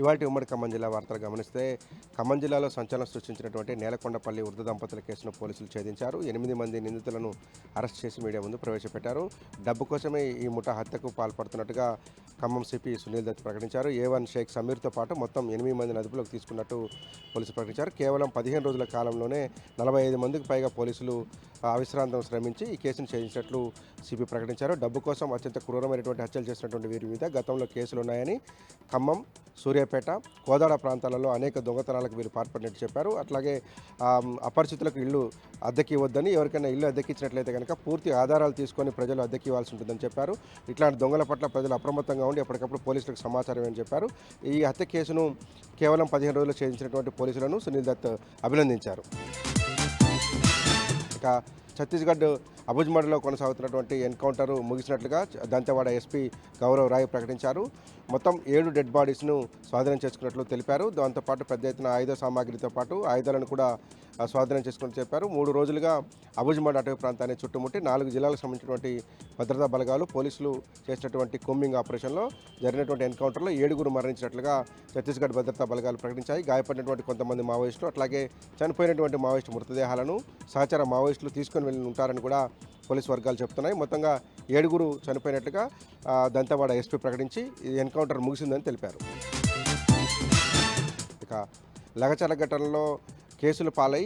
ఇవాల్టి ఉమ్మడి ఖమ్మం జిల్లా వార్తలు గమనిస్తే ఖమ్మం జిల్లాలో సంచలనం సృష్టించినటువంటి నేలకొండపల్లి వృద్ధ దంపతుల కేసును పోలీసులు ఛేదించారు. 8 మంది నిందితులను అరెస్ట్ చేసి మీడియా ముందు ప్రవేశపెట్టారు. డబ్బు కోసమే ఈ ముఠా హత్యకు పాల్పడుతున్నట్టుగా ఖమ్మం సిపి సునీల్ దత్ ప్రకటించారు. A1 షేక్ సమీర్తో పాటు మొత్తం 8 మందిని అదుపులోకి తీసుకున్నట్టు పోలీసులు ప్రకటించారు. కేవలం 15 రోజుల కాలంలోనే 45 మందికి పైగా పోలీసులు అవిశ్రాంతం శ్రమించి ఈ కేసును ఛేదించినట్లు సిపి ప్రకటించారు. డబ్బు కోసం అత్యంత క్రూరమైనటువంటి హత్యలు చేసినటువంటి వీరి మీద గతంలో కేసులున్నాయని, ఖమ్మం, సూర్యాపేట, కోదాడ ప్రాంతాలలో అనేక దొంగతనాలకు వీరు పాల్పడినట్టు చెప్పారు. అట్లాగే అపరిచితులకు ఇల్లు అద్దెకి ఇవ్వద్దని, ఎవరికైనా ఇల్లు అద్దెకిచ్చినట్లయితే కనుక పూర్తి ఆధారాలు తీసుకొని ప్రజలు అద్దెకి ఇవ్వాల్సి ఉంటుందని చెప్పారు. ఇట్లాంటి దొంగల పట్ల ప్రజలు అప్రమత్తంగా ఉండి ఎప్పటికప్పుడు పోలీసులకు సమాచారం అని చెప్పారు. ఈ హత్య కేసును కేవలం 15 రోజులు ఛేదించినటువంటి పోలీసులను సునీల్ దత్ అభినందించారు. ఇక ఛత్తీస్గఢ్ అబుజ్మడ్లో కొనసాగుతున్నటువంటి ఎన్కౌంటర్ ముగిసినట్లుగా దంతెవాడ ఎస్పీ గౌరవ్ రాయ్ ప్రకటించారు. మొత్తం 7 డెడ్ బాడీస్ను స్వాధీనం చేసుకున్నట్లు తెలిపారు. దాంతోపాటు పెద్ద ఎత్తున ఆయుధ సామాగ్రితో పాటు ఆయుధాలను కూడా స్వాధీనం చేసుకున్నట్టు చెప్పారు. 3 రోజులుగా అబుజ్మడ్ అటవీ ప్రాంతాన్ని చుట్టుముట్టి 4 జిల్లాలకు సంబంధించినటువంటి భద్రతా బలగాలు పోలీసులు చేసినటువంటి కొమ్మింగ్ ఆపరేషన్లో జరిగినటువంటి ఎన్కౌంటర్లో 7 మరణించినట్లుగా ఛత్తీస్గఢ్ భద్రతా బలగాలు ప్రకటించాయి. గాయపడినటువంటి కొంతమంది మావోయిస్టులు అట్లాగే చనిపోయినటువంటి మావోయిస్టు మృతదేహాలను సహచర మావోయిస్టులు తీసుకొని వెళ్ళి ఉంటారని కూడా పోలీసు వర్గాలు చెప్తున్నాయి. మొత్తంగా 7 చనిపోయినట్లుగా దంతెవాడ ఎస్పీ ప్రకటించి ఈ ఎన్కౌంటర్ ముగిసిందని తెలిపారు. ఇక లగచర్ల ఘటనలో కేసులు పాలై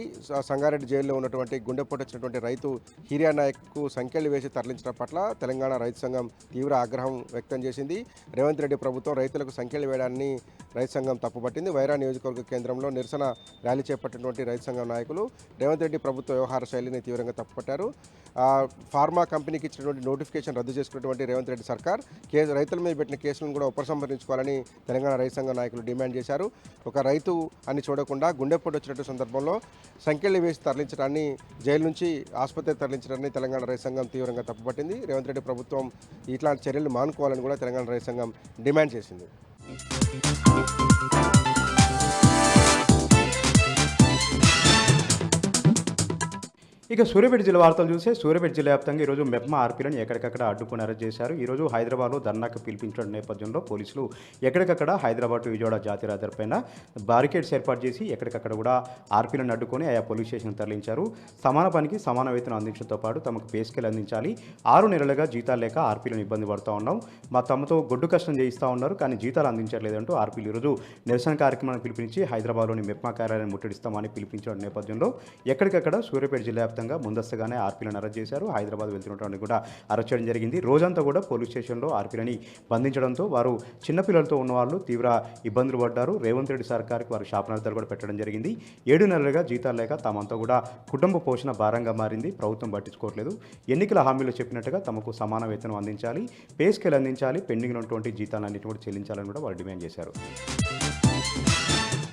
సంగారెడ్డి జైల్లో ఉన్నటువంటి గుండెపోటు వచ్చినటువంటి రైతు హిరియా నాయక్కు సంఖ్యలు వేసి తరలించడం పట్ల తెలంగాణ రైతు సంఘం తీవ్ర ఆగ్రహం వ్యక్తం చేసింది. రేవంత్ రెడ్డి ప్రభుత్వం రైతులకు సంఖ్యలు వేయడాన్ని రైతు సంఘం తప్పుపట్టింది. వైరా నియోజకవర్గ కేంద్రంలో నిరసన ర్యాలీ చేపట్టినటువంటి రైతు సంఘం నాయకులు రేవంత్ రెడ్డి ప్రభుత్వ వ్యవహార శైలిని తీవ్రంగా తప్పుపట్టారు. ఫార్మా కంపెనీకి ఇచ్చినటువంటి నోటిఫికేషన్ రద్దు చేసుకున్నటువంటి రేవంత్ రెడ్డి సర్కార్ రైతుల మీద పెట్టిన కేసులను కూడా ఉపసంహరించుకోవాలని తెలంగాణ రైతు సంఘం నాయకులు డిమాండ్ చేశారు. ఒక రైతు అని చూడకుండా గుండెపోటు వచ్చినట్టు సందర్భంలో సంఖ్యలు వేసి తరలించడాన్ని, జైలు నుంచి ఆసుపత్రికి తరలించడాన్ని తెలంగాణ రైతు సంఘం తీవ్రంగా తప్పుపట్టింది. రేవంత్ రెడ్డి ప్రభుత్వం ఇట్లాంటి చర్యలు మానుకోవాలని కూడా తెలంగాణ రైతు సంఘం డిమాండ్ చేసింది. ఇక సూర్యాపేట జిల్లా వార్తలు చూస్తే సూర్యాపేట జిల్లా వ్యాప్తంగా ఈరోజు మెప్మా ఆర్పీలను ఎక్కడికక్కడ అడ్డుకొని అరెస్ట్ చేశారు. ఈరోజు హైదరాబాద్లో ధర్నాకు పిలిపించిన నేపథ్యంలో పోలీసులు ఎక్కడికక్కడ హైదరాబాద్ టు విజయవాడ జాతీయ రహదారిపైన బారికేడ్స్ ఏర్పాటు చేసి ఎక్కడికక్కడ కూడా ఆర్పీలను అడ్డుకొని ఆయా పోలీస్ స్టేషన్ తరలించారు. సమాన పనికి సమాన వేతనం అందించడంతో పాటు తమకు పే స్కేల్ అందించాలి, 6 నెలలుగా జీతాలు లేక ఆర్పీలను ఇబ్బంది పడుతూ ఉన్నాం, మా తమతో గొడ్డు కష్టం చేయిస్తూ ఉన్నారు కానీ జీతాలు అందించట్లేదంటూ ఆర్పీలు ఈరోజు నిరసన కార్యక్రమాన్ని పిలిపించి హైదరాబాద్లోని మెప్మా కార్యాలయాన్ని ముట్టడిస్తామని పిలిపించిన నేపథ్యంలో ఎక్కడికక్కడ సూర్యాపేట జిల్లా ముందస్తుగానే ఆర్పీలను అరెస్ట్ చేశారు. హైదరాబాద్ వెళ్తున్నటువంటి కూడా అరెస్ట్ చేయడం జరిగింది. రోజంతా కూడా పోలీస్ స్టేషన్లో ఆర్పీలని బంధించడంతో వారు చిన్నపిల్లలతో ఉన్న వాళ్ళు తీవ్ర ఇబ్బందులు పడ్డారు. రేవంత్ రెడ్డి సర్కార్కి వారు శాపనార్థాలు కూడా పెట్టడం జరిగింది. 7 నెలలుగా జీతాలు లేక తామంతా కూడా కుటుంబ పోషణ భారంగా మారింది, ప్రభుత్వం పట్టించుకోవట్లేదు, ఎన్నికల హామీలో చెప్పినట్టుగా తమకు సమాన వేతనం అందించాలి, పే స్కేల్ అందించాలి, పెండింగ్ ఉన్నటువంటి జీతాలన్నింటినీ కూడా చెల్లించాలని కూడా వారు డిమాండ్ చేశారు.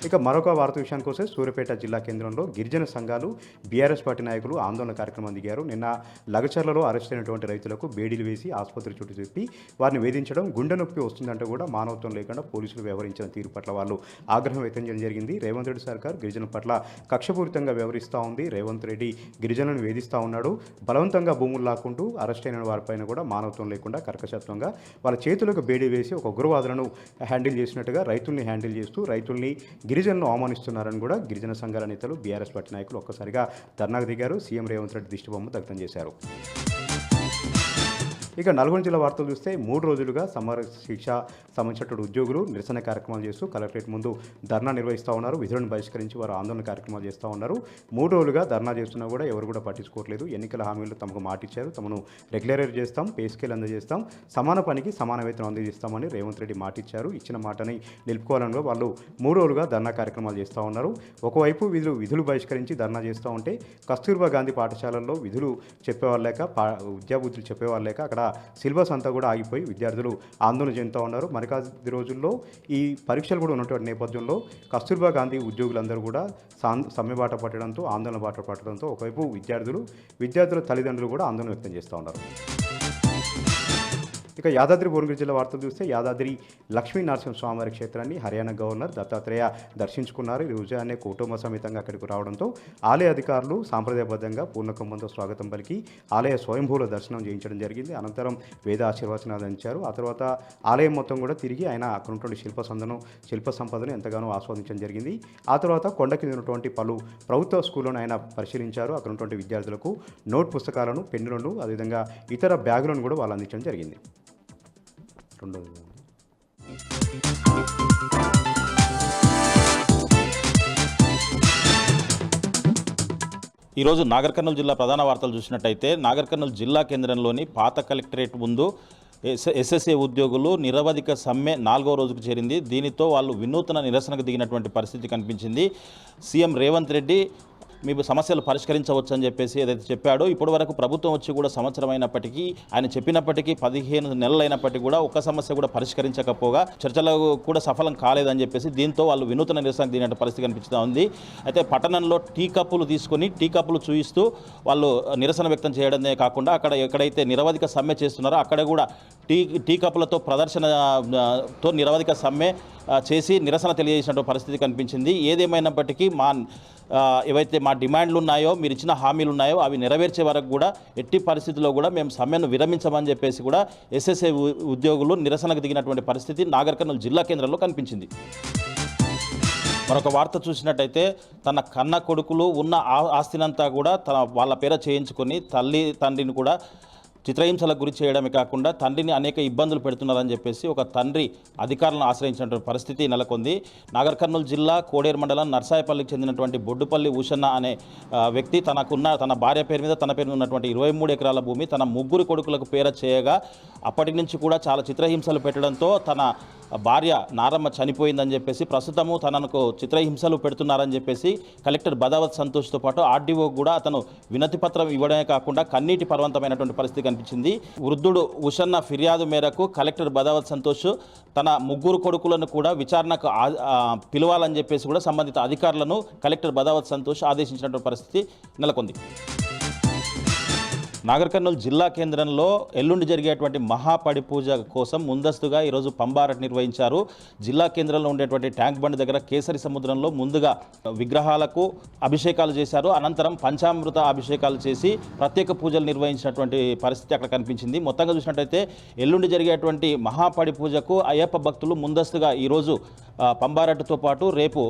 ఇక మరొక వార్త విషయానికి వస్తే సూర్యాపేట జిల్లా కేంద్రంలో గిరిజన సంఘాలు, బీఆర్ఎస్ పార్టీ నాయకులు ఆందోళన కార్యక్రమం దిగారు. నిన్న లగచర్లలో అరెస్ట్ అయినటువంటి రైతులకు బేడీలు వేసి ఆసుపత్రి చుట్టూ చెప్పి వారిని వేధించడం, గుండె నొప్పి వస్తుందంటే కూడా మానవత్వం లేకుండా పోలీసులు వ్యవహరించిన తీరు పట్ల వాళ్ళు ఆగ్రహం వ్యక్తం చేయడం జరిగింది. రేవంత్ రెడ్డి సర్కార్ గిరిజనుల పట్ల కక్షపూరితంగా వ్యవహరిస్తూ ఉంది, రేవంత్ రెడ్డి గిరిజనులను వేధిస్తూ ఉన్నాడు, బలవంతంగా భూములు లాక్కుంటూ అరెస్ట్ అయిన వారిపైన కూడా మానవత్వం లేకుండా కర్కశత్వంగా వాళ్ళ చేతులకు బేడీ వేసి ఒక ఉగ్రవాదులను హ్యాండిల్ చేసినట్టుగా రైతుల్ని హ్యాండిల్ చేస్తూ రైతుల్ని గిరిజనులు అవమానిస్తున్నారని కూడా గిరిజన సంఘాల నేతలు, బీఆర్ఎస్ పార్టీ నాయకులు ఒక్కసారిగా ధర్నాకు దిగారు. సీఎం రేవంత్ రెడ్డి దిష్టిబొమ్మ దగ్ధం చేశారు. ఇక నల్గొండ జిల్లా వార్తలు చూస్తే 3 రోజులుగా సమర శిక్ష సంబంధించినటువంటి ఉద్యోగులు నిరసన కార్యక్రమాలు చేస్తూ కలెక్టరేట్ ముందు ధర్నా నిర్వహిస్తూ ఉన్నారు. విధులను బహిష్కరించి వారు ఆందోళన కార్యక్రమాలు చేస్తూ ఉన్నారు. 3 రోజులుగా ధర్నా చేస్తున్నా కూడా ఎవరు కూడా పట్టించుకోవట్లేదు. ఎన్నికల హామీలు తమకు మాటిచ్చారు, తమను రెగ్యులరైజ్ చేస్తాం, పే స్కేల్ అందజేస్తాం, సమాన పనికి సమాన వేతనం అందజేస్తామని రేవంత్ రెడ్డి మాటిచ్చారు. ఇచ్చిన మాటని నిలుపుకోవాలని వాళ్ళు 3 రోజులుగా ధర్నా కార్యక్రమాలు చేస్తూ ఉన్నారు. ఒకవైపు విధులు బహిష్కరించి ధర్నా చేస్తూ ఉంటే కస్తూర్బా గాంధీ పాఠశాలల్లో విధులు చెప్పేవాళ్ళు లేక, విద్యాబుద్ధులు చెప్పేవాళ్ళు లేక అక్కడ సిలబస్ అంతా కూడా ఆగిపోయి విద్యార్థులు ఆందోళన చెందుతూ ఉన్నారు. మరికొద్ది రోజుల్లో ఈ పరీక్షలు కూడా ఉన్నటువంటి నేపథ్యంలో కస్తూర్బా గాంధీ ఉద్యోగులందరూ కూడా సమ్మె బాట పట్టడంతో, ఆందోళన బాట పట్టడంతో ఒకవైపు విద్యార్థుల తల్లిదండ్రులు కూడా ఆందోళన వ్యక్తం చేస్తూ ఉన్నారు. ఇక యాదాద్రి భువనగిరి జిల్లా వార్తలు చూస్తే యాదాద్రి లక్ష్మీ నరసింహస్వామివారి క్షేత్రాన్ని హర్యానా గవర్నర్ దత్తాత్రేయ దర్శించుకున్నారు. ఈ ఉదయాన్నే కుటుంబ సమేతంగా అక్కడికి రావడంతో ఆలయ అధికారులు సాంప్రదాయబద్ధంగా పూర్ణకుంభంతో స్వాగతం పలికి ఆలయ స్వయంభూల దర్శనం చేయించడం జరిగింది. అనంతరం వేద ఆశీర్వచనాలు అందించారు. ఆ తర్వాత ఆలయం మొత్తం కూడా తిరిగి ఆయన అక్కడ ఉన్నటువంటి శిల్ప సంపదను ఎంతగానో ఆస్వాదించడం జరిగింది. ఆ తర్వాత కొండ కింద ఉన్నటువంటి పలు ప్రభుత్వ స్కూళ్లను ఆయన పరిశీలించారు. అక్కడ ఉన్నటువంటి విద్యార్థులకు నోట్ పుస్తకాలను, పెన్నులను, అదేవిధంగా ఇతర బ్యాగులను కూడా వాళ్ళు అందించడం జరిగింది. ఈరోజు నాగర్ కర్నూలు జిల్లా ప్రధాన వార్తలు చూసినట్టయితే నాగర్ కర్నూలు జిల్లా కేంద్రంలోని పాత కలెక్టరేట్ ముందు ఎస్ఎస్ఏ ఉద్యోగులు నిరవధిక సమ్మె 4వ రోజుకు చేరింది. దీనితో వాళ్ళు వినూత్న నిరసనకు దిగినటువంటి పరిస్థితి కనిపించింది. సీఎం రేవంత్ రెడ్డి మీ సమస్యలు పరిష్కరించవచ్చు అని చెప్పేసి ఏదైతే చెప్పాడో, ఇప్పటి వరకు ప్రభుత్వం వచ్చి కూడా సంవత్సరం అయినప్పటికీ, ఆయన చెప్పినప్పటికీ 15 నెలలు అయినప్పటికీ కూడా ఒక్క సమస్య కూడా పరిష్కరించకపోగా చర్చలు కూడా సఫలం కాలేదని చెప్పేసి దీంతో వాళ్ళు వినూత్న నిరసనకు దిగినట్టు పరిస్థితి కనిపిస్తూ ఉంది. అయితే పట్టణంలో టీ కప్పులు తీసుకొని టీ కప్పులు చూయిస్తూ వాళ్ళు నిరసన వ్యక్తం చేయడమే కాకుండా అక్కడ ఎక్కడైతే నిరవధిక సమ్మె చేస్తున్నారో అక్కడ కూడా టీ కప్పులతో ప్రదర్శనతో నిరవధిక సమ్మె చేసి నిరసన తెలియజేసినటువంటి పరిస్థితి కనిపించింది. ఏదేమైనప్పటికీ ఏవైతే మా డిమాండ్లు ఉన్నాయో, మీరు ఇచ్చిన హామీలు ఉన్నాయో అవి నెరవేర్చే వరకు కూడా ఎట్టి పరిస్థితుల్లో కూడా మేము సమ్మెను విరమించమని చెప్పేసి కూడా ఎస్ఎస్ఏ ఉద్యోగులు నిరసనకు దిగినటువంటి పరిస్థితి నాగర్ కర్నూలు జిల్లా కేంద్రంలో కనిపించింది. మరొక వార్త చూసినట్టయితే తన కన్న కొడుకులు ఉన్న ఆస్తినంతా కూడా వాళ్ళ పేర చేయించుకొని తండ్రిని కూడా చిత్రహింసలకు గురి చేయడమే కాకుండా తండ్రిని అనేక ఇబ్బందులు పెడుతున్నారని చెప్పేసి ఒక తండ్రి అధికారులను ఆశ్రయించినటువంటి పరిస్థితి నెలకొంది. నాగర్ కర్నూలు జిల్లా కోడేరు మండలం నర్సాయపల్లికి చెందినటువంటి బొడ్డుపల్లి ఉషన్న అనే వ్యక్తి తన భార్య పేరు మీద తన పేరు ఉన్నటువంటి 23 ఎకరాల భూమి తన 3 కొడుకులకు పేర చేయగా అప్పటి నుంచి కూడా చాలా చిత్రహింసలు పెట్టడంతో తన భార్య నారమ్మ చనిపోయిందని చెప్పేసి ప్రస్తుతము తనకు చిత్రహింసలు పెడుతున్నారని చెప్పేసి కలెక్టర్ బదావత్ సంతోష్తో పాటు ఆర్డీఓ కూడా అతను వినతి పత్రం ఇవ్వడమే కాకుండా కన్నీటి పర్వంతమైనటువంటి పరిస్థితి కనిపించింది. వృద్ధుడు ఉషన్న ఫిర్యాదు మేరకు కలెక్టర్ బదావత్ సంతోష్ తన 3 కొడుకులను కూడా విచారణకు పిలవాలని చెప్పేసి కూడా సంబంధిత అధికారులను కలెక్టర్ బదావత్ సంతోష్ ఆదేశించినటువంటి పరిస్థితి నెలకొంది. నాగర్ కర్నూలు జిల్లా కేంద్రంలో ఎల్లుండి జరిగేటువంటి మహాపడి పూజ కోసం ముందస్తుగా ఈరోజు పంబారట్ నిర్వహించారు. జిల్లా కేంద్రంలో ఉండేటువంటి ట్యాంక్ బండ్ దగ్గర కేసరి సముద్రంలో ముందుగా విగ్రహాలకు అభిషేకాలు చేశారు. అనంతరం పంచామృత అభిషేకాలు చేసి ప్రత్యేక పూజలు నిర్వహించినటువంటి పరిస్థితి అక్కడ కనిపించింది. మొత్తంగా చూసినట్టయితే ఎల్లుండి జరిగేటువంటి మహాపడి పూజకు అయ్యప్ప భక్తులు ముందస్తుగా ఈరోజు పంబారట్టుతో పాటు రేపు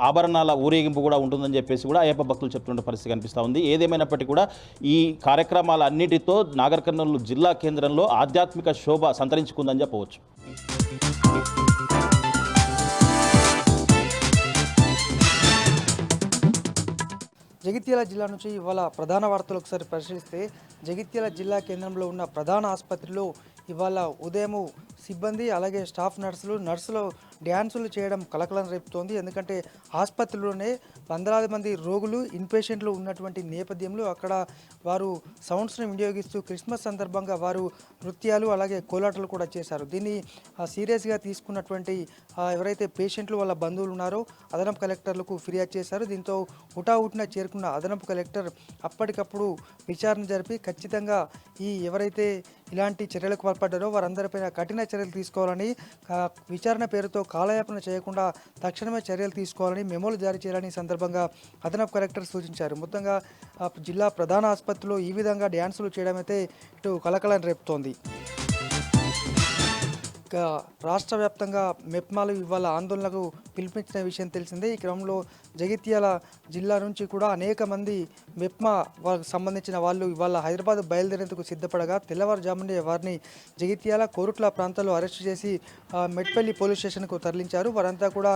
ఆభరణాల ఊరేగింపు కూడా ఉంటుందని చెప్పేసి కూడా అయ్యప్ప భక్తులు చెప్తున్న పరిస్థితి కనిపిస్తూ ఉంది. ఏదేమైనప్పటికీ కూడా ఈ కార్యక్రమాలన్నిటితో నాగర్ కర్నూలు జిల్లా కేంద్రంలో ఆధ్యాత్మిక శోభ సంతరించుకుందని చెప్పవచ్చు. జగిత్యాల జిల్లా నుంచి ఇవాళ ప్రధాన వార్తలు ఒకసారి పరిశీలిస్తే జగిత్యాల జిల్లా కేంద్రంలో ఉన్న ప్రధాన ఆసుపత్రిలో ఇవాళ ఉదయము సిబ్బంది అలాగే స్టాఫ్ నర్సులు డ్యాన్సులు చేయడం కలకలం రేపుతోంది. ఎందుకంటే ఆసుపత్రిలోనే వందలాది మంది రోగులు ఇన్పేషెంట్లు ఉన్నటువంటి నేపథ్యంలో అక్కడ వారు సౌండ్స్ని వినియోగిస్తూ క్రిస్మస్ సందర్భంగా వారు నృత్యాలు అలాగే కోలాటలు కూడా చేశారు. దీన్ని సీరియస్గా తీసుకున్నటువంటి ఎవరైతే పేషెంట్లు వాళ్ళ బంధువులు ఉన్నారో అదనపు కలెక్టర్లకు ఫిర్యాదు చేశారు. దీంతో హుటాహుటిన చేరుకున్న అదనపు కలెక్టర్ అప్పటికప్పుడు విచారణ జరిపి ఖచ్చితంగా ఎవరైతే ఇలాంటి చర్యలకు పాల్పడ్డారో వారందరిపైన కఠిన చర్యలు తీసుకోవాలని, విచారణ పేరుతో కాలయాపన చేయకుండా తక్షణమే చర్యలు తీసుకోవాలని మెమోలు జారీ చేయాలని సందర్భంగా అదనపు కలెక్టర్ సూచించారు. మొత్తంగా జిల్లా ప్రధాన ఆసుపత్రిలో ఈ విధంగా డ్యాన్సులు చేయడం అయితే ఇటు కలకలం రేపుతోంది. రాష్ట్ర వ్యాప్తంగా మెప్మాలు ఇవాళ ఆందోళనకు పిలిపించిన విషయం తెలిసిందే. ఈ క్రమంలో జగిత్యాల జిల్లా నుంచి కూడా అనేక మంది మెప్మా వాళ్ళకు సంబంధించిన వాళ్ళు ఇవాళ హైదరాబాద్ బయలుదేరేందుకు సిద్ధపడగా తెల్లవారుజామునే వారిని జగిత్యాల కోరుట్ల ప్రాంతాల్లో అరెస్టు చేసి మెట్పల్లి పోలీస్ స్టేషన్కు తరలించారు. వారంతా కూడా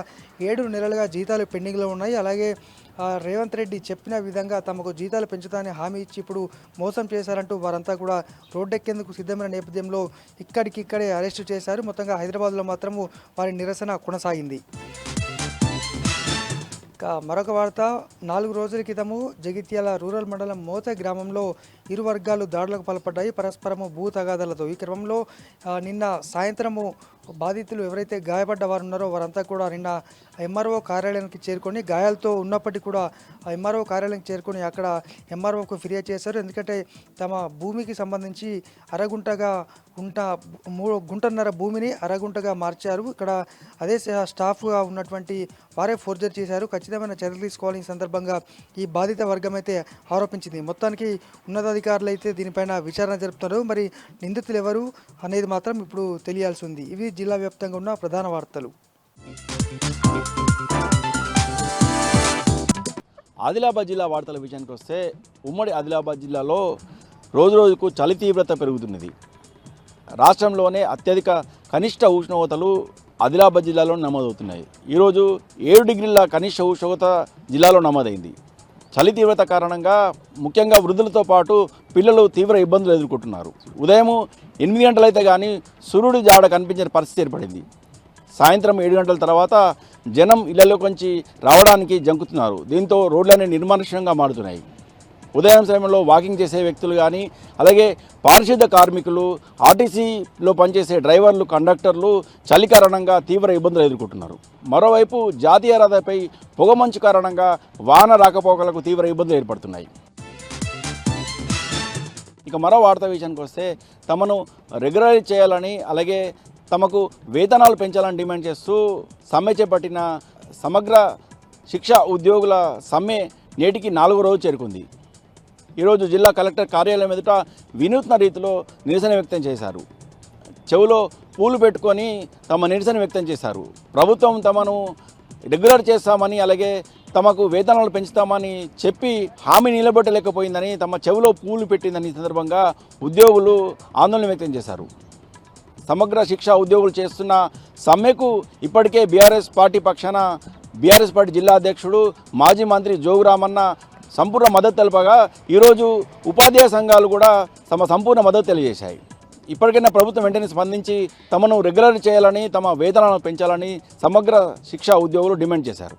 7 నెలలుగా జీతాలు పెండింగ్లో ఉన్నాయి. అలాగే రేవంత్ రెడ్డి చెప్పిన విధంగా తమకు జీతాలు పెంచుతానని హామీ ఇచ్చి ఇప్పుడు మోసం చేశారంటూ వారంతా కూడా రోడ్డెక్కేందుకు సిద్ధమైన నేపథ్యంలో ఇక్కడికిక్కడే అరెస్టు చేశారు. మొత్తంగా హైదరాబాద్లో మాత్రము వారి నిరసన కొనసాగింది. మరొక వార్త, 4 రోజుల క్రితము జగిత్యాల రూరల్ మండలం మోత గ్రామంలో ఇరు వర్గాలు దాడులకు పాల్పడ్డాయి పరస్పరము భూ తగాదాలతో. ఈ క్రమంలో నిన్న సాయంత్రము బాధితులు ఎవరైతే గాయపడ్డ వారు ఉన్నారో వారంతా కూడా నిన్న ఎంఆర్ఓ కార్యాలయానికి చేరుకొని గాయాలతో ఉన్నప్పటికీ కూడా ఎంఆర్ఓ కార్యాలయానికి చేరుకొని అక్కడ ఎంఆర్ఓకు ఫిర్యాదు చేశారు. ఎందుకంటే తమ భూమికి సంబంధించి గుంటన్నర భూమిని అరగుంటగా మార్చారు. ఇక్కడ అదే స్టాఫ్గా ఉన్నటువంటి వారే ఫోర్జరీ చేశారు, ఖచ్చితమైన చర్యలు తీసుకోవాలి ఈ సందర్భంగా ఈ బాధిత వర్గం అయితే ఆరోపించింది. మొత్తానికి ఉన్నతాధికారులు అయితే దీనిపైన విచారణ జరుపుతున్నారు. మరి నిందితులు ఎవరు అనేది మాత్రం ఇప్పుడు తెలియాల్సి ఉంది. ఇవి జిల్లా వ్యాప్తంగా ఉన్న ప్రధాన వార్తలు. ఆదిలాబాద్ జిల్లా వార్తల విషయానికి వస్తే ఉమ్మడి ఆదిలాబాద్ జిల్లాలో రోజురోజుకు చలి తీవ్రత పెరుగుతున్నది. రాష్ట్రంలోనే అత్యధిక కనిష్ట ఉష్ణోగ్రతలు ఆదిలాబాద్ జిల్లాలో నమోదవుతున్నాయి. ఈరోజు 7 డిగ్రీల కనిష్ట ఉష్ణోగ్రత జిల్లాలో నమోదైంది. చలి తీవ్రత కారణంగా ముఖ్యంగా వృద్ధులతో పాటు పిల్లలు తీవ్ర ఇబ్బందులు ఎదుర్కొంటున్నారు. ఉదయం 8 గంటలైతే కానీ సూర్యుడి జాడ కనిపించిన పరిస్థితి ఏర్పడింది. సాయంత్రం 7 గంటల తర్వాత జనం ఇళ్లలోకి రావడానికి జంకుతున్నారు. దీంతో రోడ్లన్నీ నిర్మానుష్యంగా మారుతున్నాయి. ఉదయం సమయంలో వాకింగ్ చేసే వ్యక్తులు కానీ, అలాగే పారిశుద్ధ కార్మికులు, ఆర్టీసీలో పనిచేసే డ్రైవర్లు, కండక్టర్లు చలి కారణంగా తీవ్ర ఇబ్బందులు ఎదుర్కొంటున్నారు. మరోవైపు జాతీయ రహదారిపై పొగమంచు కారణంగా వాహన రాకపోకలకు తీవ్ర ఇబ్బందులు ఏర్పడుతున్నాయి. ఇక మరో వార్త విషయానికి వస్తే తమను రెగ్యులరైజ్ చేయాలని, అలాగే తమకు వేతనాలు పెంచాలని డిమాండ్ చేస్తూ సమ్మె చేపట్టిన సమగ్ర శిక్ష ఉద్యోగుల సమ్మె నేటికి 4వ రోజు చేరుకుంది. ఈరోజు జిల్లా కలెక్టర్ కార్యాలయం ఎదుట వినూత్న రీతిలో నిరసన వ్యక్తం చేశారు. చెవులో పూలు పెట్టుకొని తమ నిరసన వ్యక్తం చేశారు. ప్రభుత్వం తమను రెగ్యులర్ చేస్తామని, అలాగే తమకు వేతనాలు పెంచుతామని చెప్పి హామీ నిలబెట్టలేకపోయిందని, తమ చెవిలో పూలు పెట్టిందని ఈ సందర్భంగా ఉద్యోగులు ఆందోళన వ్యక్తం చేశారు. సమగ్ర శిక్ష ఉద్యోగులు చేస్తున్న సమ్మెకు ఇప్పటికే బీఆర్ఎస్ పార్టీ పక్షాన బీఆర్ఎస్ పార్టీ జిల్లా అధ్యక్షుడు మాజీ మంత్రి జోగురామన్న సంపూర్ణ మద్దతు తెలపగా ఈరోజు ఉపాధ్యాయ సంఘాలు కూడా తమ సంపూర్ణ మద్దతు తెలియజేశాయి. ఇప్పటికైనా ప్రభుత్వం వెంటనే స్పందించి తమను రెగ్యులర్ చేయాలని, తమ వేతనాలను పెంచాలని సమగ్ర శిక్ష ఉద్యోగులు డిమాండ్ చేశారు.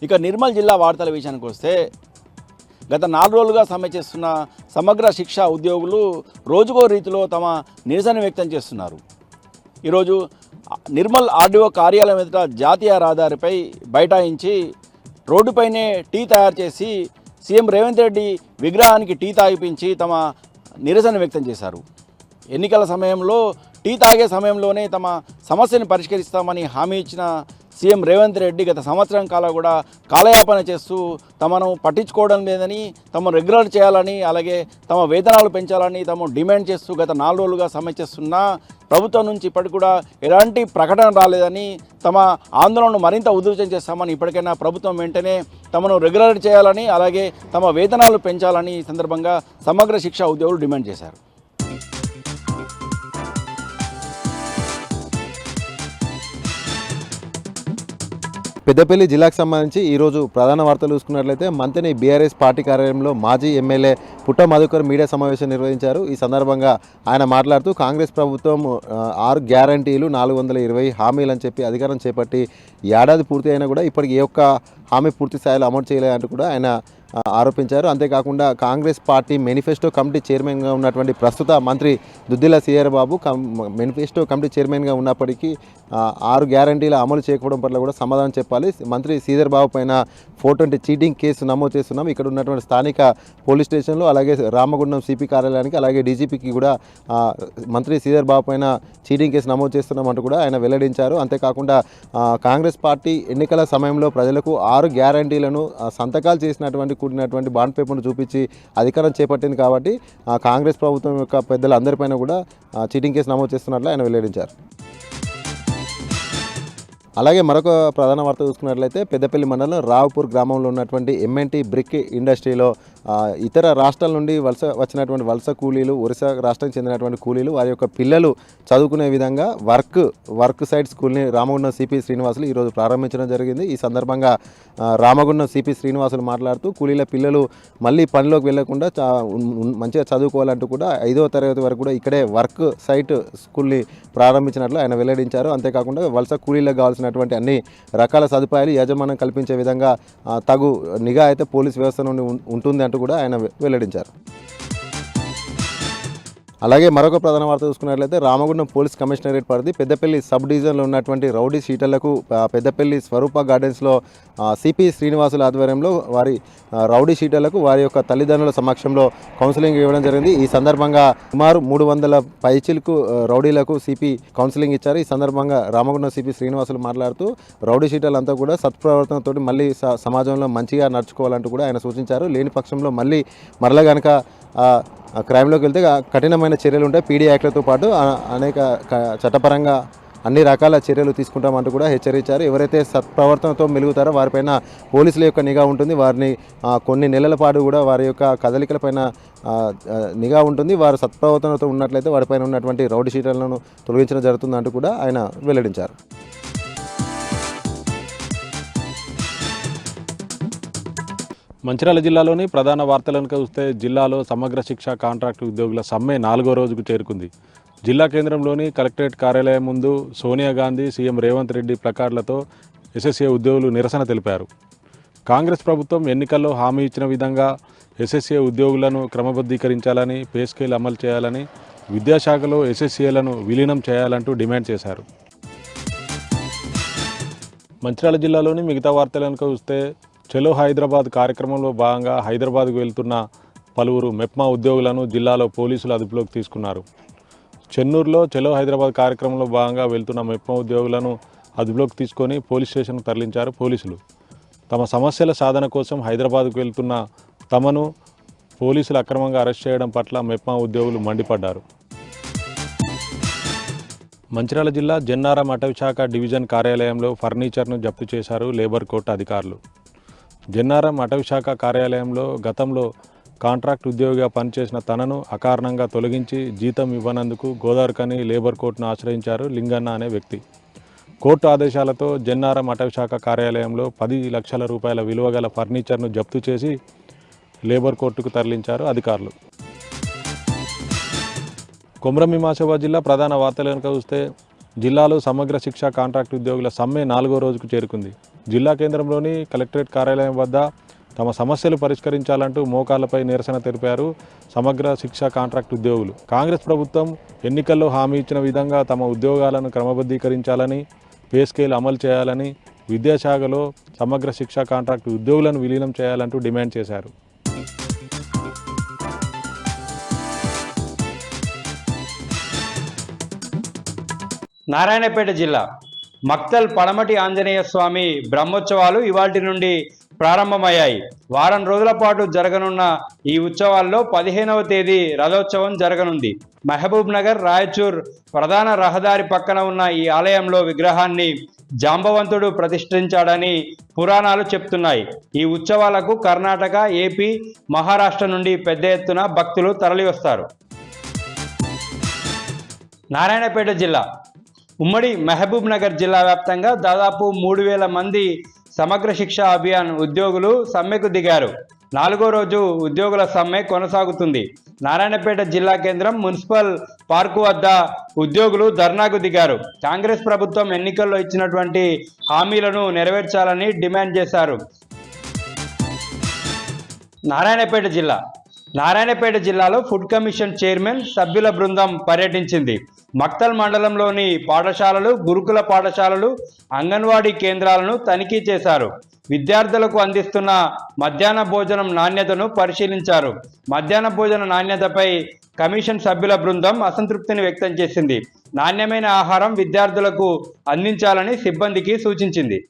ఇక నిర్మల్ జిల్లా వార్తల విషయానికి వస్తే గత 4 రోజులుగా సమ్మె చేస్తున్న సమగ్ర శిక్ష ఉద్యోగులు రోజుకో రీతిలో తమ నిరసన వ్యక్తం చేస్తున్నారు. ఈరోజు నిర్మల్ ఆర్డీఓ కార్యాలయం ఎదుట జాతీయ రహదారిపై బైఠాయించి రోడ్డుపైనే టీ తయారు చేసి సీఎం రేవంత్ రెడ్డి విగ్రహానికి టీ తాగిపించి తమ నిరసన వ్యక్తం చేశారు. ఎన్నికల సమయంలో టీ తాగే సమయంలోనే తమ సమస్యను పరిష్కరిస్తామని హామీ ఇచ్చిన సీఎం రేవంత్ రెడ్డి గత సంవత్సరం కాలం కూడా కాలయాపన చేస్తూ తమను పట్టించుకోవడం లేదని, తమ రెగ్యులర్ చేయాలని, అలాగే తమ వేతనాలు పెంచాలని తమ డిమాండ్ చేస్తూ గత 4 రోజులుగా సమ్మె చేస్తున్న ప్రభుత్వం నుంచి ఇప్పటికి కూడా ఎలాంటి ప్రకటన రాలేదని, తమ ఆందోళనను మరింత ఉధృతం చేస్తామని, ఇప్పటికైనా ప్రభుత్వం వెంటనే తమను రెగ్యులర్ చేయాలని, అలాగే తమ వేతనాలు పెంచాలని ఈ సందర్భంగా సమగ్ర శిక్ష ఉద్యోగులు డిమాండ్ చేశారు. పెద్దపల్లి జిల్లాకు సంబంధించి ఈరోజు ప్రధాన వార్తలు చూసుకున్నట్లయితే మంతెని బీఆర్ఎస్ పార్టీ కార్యాలయంలో మాజీ ఎమ్మెల్యే పుట్ట మధుకర్ మీడియా సమావేశం నిర్వహించారు. ఈ సందర్భంగా ఆయన మాట్లాడుతూ కాంగ్రెస్ ప్రభుత్వం 6 గ్యారంటీలు 420 హామీలు అని చెప్పి అధికారం చేపట్టి ఏడాది పూర్తి అయినా కూడా ఇప్పటికి ఏ ఒక్క హామీ పూర్తి స్థాయిలో అమలు చేయలేదంటూ కూడా ఆయన ఆరోపించారు. అంతేకాకుండా కాంగ్రెస్ పార్టీ మేనిఫెస్టో కమిటీ చైర్మన్గా ఉన్నటువంటి ప్రస్తుత మంత్రి దుద్దిల శ్రీధర్ బాబు మేనిఫెస్టో కమిటీ చైర్మన్గా ఉన్నప్పటికీ 6 గ్యారంటీల అమలు చేయకపోవడం పట్ల కూడా సమాధానం చెప్పాలి. మంత్రి శ్రీధర్ బాబు పైన 420 చీటింగ్ కేసు నమోదు చేస్తున్నాం. ఇక్కడ ఉన్నటువంటి స్థానిక పోలీస్ స్టేషన్లో, అలాగే రామగుండం సిపి కార్యాలయానికి, అలాగే డీజీపీకి కూడా మంత్రి శ్రీధర్ బాబు పైన చీటింగ్ కేసు నమోదు చేస్తున్నామంటూ కూడా ఆయన వెల్లడించారు. అంతేకాకుండా కాంగ్రెస్ పార్టీ ఎన్నికల సమయంలో ప్రజలకు 6 గ్యారంటీలను సంతకాలు చేసినటువంటి కూడినటువంటి బాండ్ పేపర్ను చూపించి అధికారం చేపట్టింది కాబట్టి కాంగ్రెస్ ప్రభుత్వం యొక్క పెద్దలందరిపైన కూడా చీటింగ్ కేసు నమోదు చేస్తున్నట్లు ఆయన వెల్లడించారు. అలాగే మరొక ప్రధాన వార్త చూసుకున్నట్లయితే పెద్దపల్లి మండలం రావుపూర్ గ్రామంలో ఉన్నటువంటి ఎంఎన్టీ బ్రిక్ ఇండస్ట్రీలో ఇతర రాష్ట్రాల నుండి వచ్చినటువంటి వలస కూలీలు, ఒరిస్సా రాష్ట్రానికి చెందినటువంటి కూలీలు వారి యొక్క పిల్లలు చదువుకునే విధంగా వర్క్ సైట్ స్కూల్ని రామగుండం సిపి శ్రీనివాసులు ఈరోజు ప్రారంభించడం జరిగింది. ఈ సందర్భంగా రామగుండం సిపి శ్రీనివాసులు మాట్లాడుతూ కూలీల పిల్లలు మళ్ళీ పనిలోకి వెళ్లకుండా మంచిగా చదువుకోవాలంటూ కూడా 5వ తరగతి వరకు కూడా ఇక్కడే వర్క్ సైట్ స్కూల్ని ప్రారంభించినట్లు ఆయన వెల్లడించారు. అంతేకాకుండా వలస కూలీలకు కావాల్సినటువంటి అన్ని రకాల సదుపాయాలు యాజమాన్యం కల్పించే విధంగా తగు నిఘా అయితే పోలీస్ వ్యవస్థ నుండి ఉంటుంది అంటూ కూడా ఆయన వెల్లడించారు. అలాగే మరొక ప్రధాన వార్త చూసుకున్నట్లయితే రామగుండం పోలీస్ కమిషనరేట్ పరిధి పెద్దపల్లి సబ్ డివిజన్లో ఉన్నటువంటి రౌడీ షీటర్లకు పెద్దపల్లి స్వరూప గార్డెన్స్లో సిపి శ్రీనివాసుల ఆధ్వర్యంలో వారి రౌడీ షీటర్లకు వారి యొక్క తల్లిదండ్రుల సమక్షంలో కౌన్సిలింగ్ ఇవ్వడం జరిగింది. ఈ సందర్భంగా సుమారు 300 పైచిలకు రౌడీలకు సిపి కౌన్సిలింగ్ ఇచ్చారు. ఈ సందర్భంగా రామగుండం సిపి శ్రీనివాసులు మాట్లాడుతూ రౌడీ షీటర్లంతా కూడా సత్ప్రవర్తనతో మళ్ళీ సమాజంలో మంచిగా నడుచుకోవాలంటూ కూడా ఆయన సూచించారు. లేని పక్షంలో మరలా కనుక క్రైమ్లోకి వెళ్తే కఠినమైన చర్యలు ఉంటాయి. పీడీ యాక్ట్లతో పాటు అనేక చట్టపరంగా అన్ని రకాల చర్యలు తీసుకుంటామంటూ కూడా హెచ్చరించారు. ఎవరైతే సత్ప్రవర్తనతో మెలుగుతారో వారిపైన పోలీసుల యొక్క నిఘా ఉంటుంది. వారిని కొన్ని నెలల పాటు కూడా వారి యొక్క కదలికలపైన నిఘా ఉంటుంది. వారు సత్ప్రవర్తనతో ఉన్నట్లయితే వారిపైన ఉన్నటువంటి రౌడీ షీటర్లను తొలగించడం జరుగుతుందంటూ కూడా ఆయన వెల్లడించారు. మంచిర్యాల జిల్లాలోని ప్రధాన వార్తలను చూస్తే జిల్లాలో సమగ్ర శిక్ష కాంట్రాక్టు ఉద్యోగుల సమ్మె 4వ రోజుకు చేరుకుంది. జిల్లా కేంద్రంలోని కలెక్టరేట్ కార్యాలయం ముందు సోనియా గాంధీ, సీఎం రేవంత్ రెడ్డి ప్లకార్డులతో ఎస్ఎస్ఏ ఉద్యోగులు నిరసన తెలిపారు. కాంగ్రెస్ ప్రభుత్వం ఎన్నికల్లో హామీ ఇచ్చిన విధంగా ఎస్ఎస్ఏ ఉద్యోగులను క్రమబద్ధీకరించాలని, పే స్కేల్ అమలు చేయాలని, విద్యాశాఖలో ఎస్ఎస్ఏలను విలీనం చేయాలంటూ డిమాండ్ చేశారు. మంచిర్యాల జిల్లాలోని మిగతా వార్తలను చూస్తే చలో హైదరాబాద్ కార్యక్రమంలో భాగంగా హైదరాబాద్కు వెళ్తున్న పలువురు మెప్మా ఉద్యోగులను జిల్లాలో పోలీసులు అదుపులోకి తీసుకున్నారు. చెన్నూరులో చలో హైదరాబాద్ కార్యక్రమంలో భాగంగా వెళ్తున్న మెప్మా ఉద్యోగులను అదుపులోకి తీసుకొని పోలీస్ స్టేషన్కు తరలించారు పోలీసులు. తమ సమస్యల సాధన కోసం హైదరాబాద్కు వెళ్తున్న తమను పోలీసులు అక్రమంగా అరెస్ట్ చేయడం పట్ల మెప్మా ఉద్యోగులు మండిపడ్డారు. మంచిర్యాల జిల్లా జన్నారం అటవీశాఖ డివిజన్ కార్యాలయంలో ఫర్నిచర్ను జప్తు చేశారు లేబర్ కోర్టు అధికారులు. జన్నారం అటవీశాఖ కార్యాలయంలో గతంలో కాంట్రాక్ట్ ఉద్యోగిగా పనిచేసిన తనను అకారణంగా తొలగించి జీతం ఇవ్వనందుకు గోదావరికని లేబర్ కోర్టును ఆశ్రయించారు లింగన్న అనే వ్యక్తి. కోర్టు ఆదేశాలతో జన్నారం అటవీశాఖ కార్యాలయంలో 10 లక్షల రూపాయల విలువ గల ఫర్నిచర్ను జప్తు చేసి లేబర్ కోర్టుకు తరలించారు అధికారులు. కొమ్రంభీమాసాబాద్ జిల్లా ప్రధాన వార్తలను చూస్తే జిల్లాలో సమగ్ర శిక్ష కాంట్రాక్ట్ ఉద్యోగుల సమ్మె 4వ రోజుకు చేరుకుంది. జిల్లా కేంద్రంలోని కలెక్టరేట్ కార్యాలయం వద్ద తమ సమస్యలు పరిష్కరించాలంటూ మోకాళ్లపై నిరసన తెలిపారు సమగ్ర శిక్ష కాంట్రాక్ట్ ఉద్యోగులు. కాంగ్రెస్ ప్రభుత్వం ఎన్నికల్లో హామీ ఇచ్చిన విధంగా తమ ఉద్యోగాలను క్రమబద్ధీకరించాలని, పే స్కేల్ అమలు చేయాలని, విద్యాశాఖలో సమగ్ర శిక్ష కాంట్రాక్ట్ ఉద్యోగులను విలీనం చేయాలంటూ డిమాండ్ చేశారు. నారాయణపేట జిల్లా మక్తల్ పడమటి ఆంజనేయ స్వామి బ్రహ్మోత్సవాలు ఇవాల్టి నుండి ప్రారంభమయ్యాయి. వారం రోజుల పాటు జరగనున్న ఈ ఉత్సవాల్లో 15వ తేదీ రథోత్సవం జరగనుంది. మహబూబ్ నగర్ రాయచూర్ ప్రధాన రహదారి పక్కన ఉన్న ఈ ఆలయంలో విగ్రహాన్ని జాంబవంతుడు ప్రతిష్ఠించాడని పురాణాలు చెప్తున్నాయి. ఈ ఉత్సవాలకు కర్ణాటక, ఏపీ, మహారాష్ట్ర నుండి పెద్ద ఎత్తున భక్తులు తరలివస్తారు. నారాయణపేట జిల్లా ఉమ్మడి మహబూబ్ నగర్ జిల్లా వ్యాప్తంగా దాదాపు 3000 మంది సమగ్ర శిక్ష అభియాన్ ఉద్యోగులు సమ్మెకు దిగారు. 4వ రోజు ఉద్యోగుల సమ్మె కొనసాగుతుంది. నారాయణపేట జిల్లా కేంద్రం మున్సిపల్ పార్కు వద్ద ఉద్యోగులు ధర్నాకు దిగారు. కాంగ్రెస్ ప్రభుత్వం ఎన్నికల్లో ఇచ్చినటువంటి హామీలను నెరవేర్చాలని డిమాండ్ చేశారు. నారాయణపేట జిల్లాలో ఫుడ్ కమిషన్ చైర్మన్ సభ్యుల బృందం పర్యటించింది. మక్తల్ మండలంలోని పాఠశాలలు, గురుకుల పాఠశాలలు, అంగన్వాడీ కేంద్రాలను తనిఖీ చేశారు. విద్యార్థులకు అందిస్తున్న మధ్యాహ్న భోజనం నాణ్యతను పరిశీలించారు. మధ్యాహ్న భోజన నాణ్యతపై కమిషన్ సభ్యుల బృందం అసంతృప్తిని వ్యక్తం చేసింది. నాణ్యమైన ఆహారం విద్యార్థులకు అందించాలని సిబ్బందికి సూచించింది.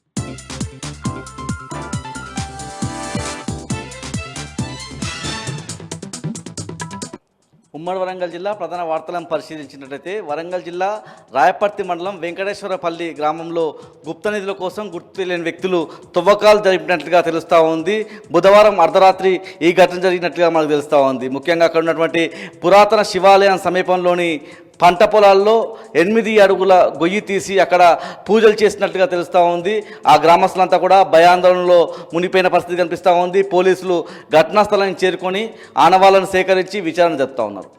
ఉమ్మడి వరంగల్ జిల్లా ప్రధాన వార్తలను పరిశీలించినట్లయితే వరంగల్ జిల్లా రాయపర్తి మండలం వెంకటేశ్వరపల్లి గ్రామంలో గుప్త నిధుల కోసం గుర్తు తెలియని వ్యక్తులు తవ్వకాలు జరిపినట్లుగా తెలుస్తూ ఉంది. బుధవారం అర్ధరాత్రి ఈ ఘటన జరిగినట్లుగా మనకు తెలుస్తూ ఉంది. ముఖ్యంగా అక్కడ ఉన్నటువంటి పురాతన శివాలయం సమీపంలోని పంట పొలాల్లో 8 అడుగుల గొయ్యి తీసి అక్కడ పూజలు చేసినట్లుగా తెలుస్తూ ఉంది. ఆ గ్రామస్తులంతా కూడా భయాందోళనలో మునిపోయిన పరిస్థితి కనిపిస్తూ ఉంది. పోలీసులు ఘటనా స్థలానికి చేరుకొని ఆనవాళ్లను సేకరించి విచారణ జరుపుతూ ఉన్నారు.